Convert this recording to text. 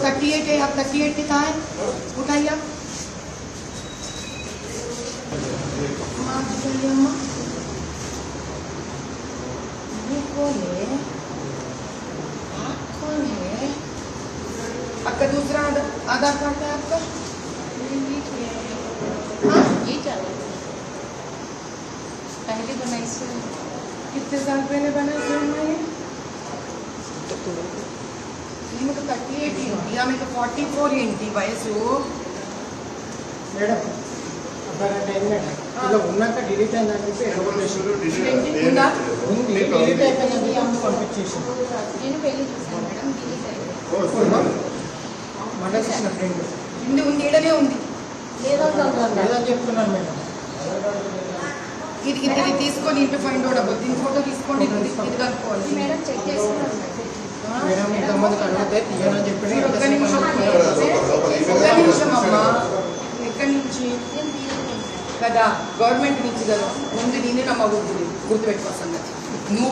38 है, आप 38 कितना है उठाइए आप। ये कौन है, आप कौन है? आपका दूसरा आधार कार्ड है आपका? हाँ ये चला पहले बनाई से कितने साल पहले बना ये? మీకు 38 ఉంది, ఆమెకు 44 ఏంటి వయసు? మేడం అబ్బాయి ఏంటంటే ఇలా ఉన్నాక డిలీట్ అయిందని ఉందా? డిలీట్ అయిపోయిందని ఆమె పంపించేసి నేను పెళ్లి చేశాను మేడం డిలీట్ అయింది మళ్ళీ చేసిన ఫ్రెండ్ ఉంది ఉంది ఈడనే ఉంది. లేదని చెప్తున్నాను మేడం. ఇది ఇది తీసుకొని ఇంటి ఫైండ్ అవుట్ అవ్వదు. దీని ఫోటో తీసుకోండి, ఇది కనుక్కోవాలి. మేడం చెక్ చేసుకున్నాను మేడం ఇంతమందికి అడిగితే తీయనని చెప్పి ఒక్క నిమిషం అమ్మా, ఎక్కడి నుంచి కదా? గవర్నమెంట్ నుంచి కదా. ముందు నేనే నమ్మకూడదు, గుర్తుపెట్టుకో సంగతి. నువ్వు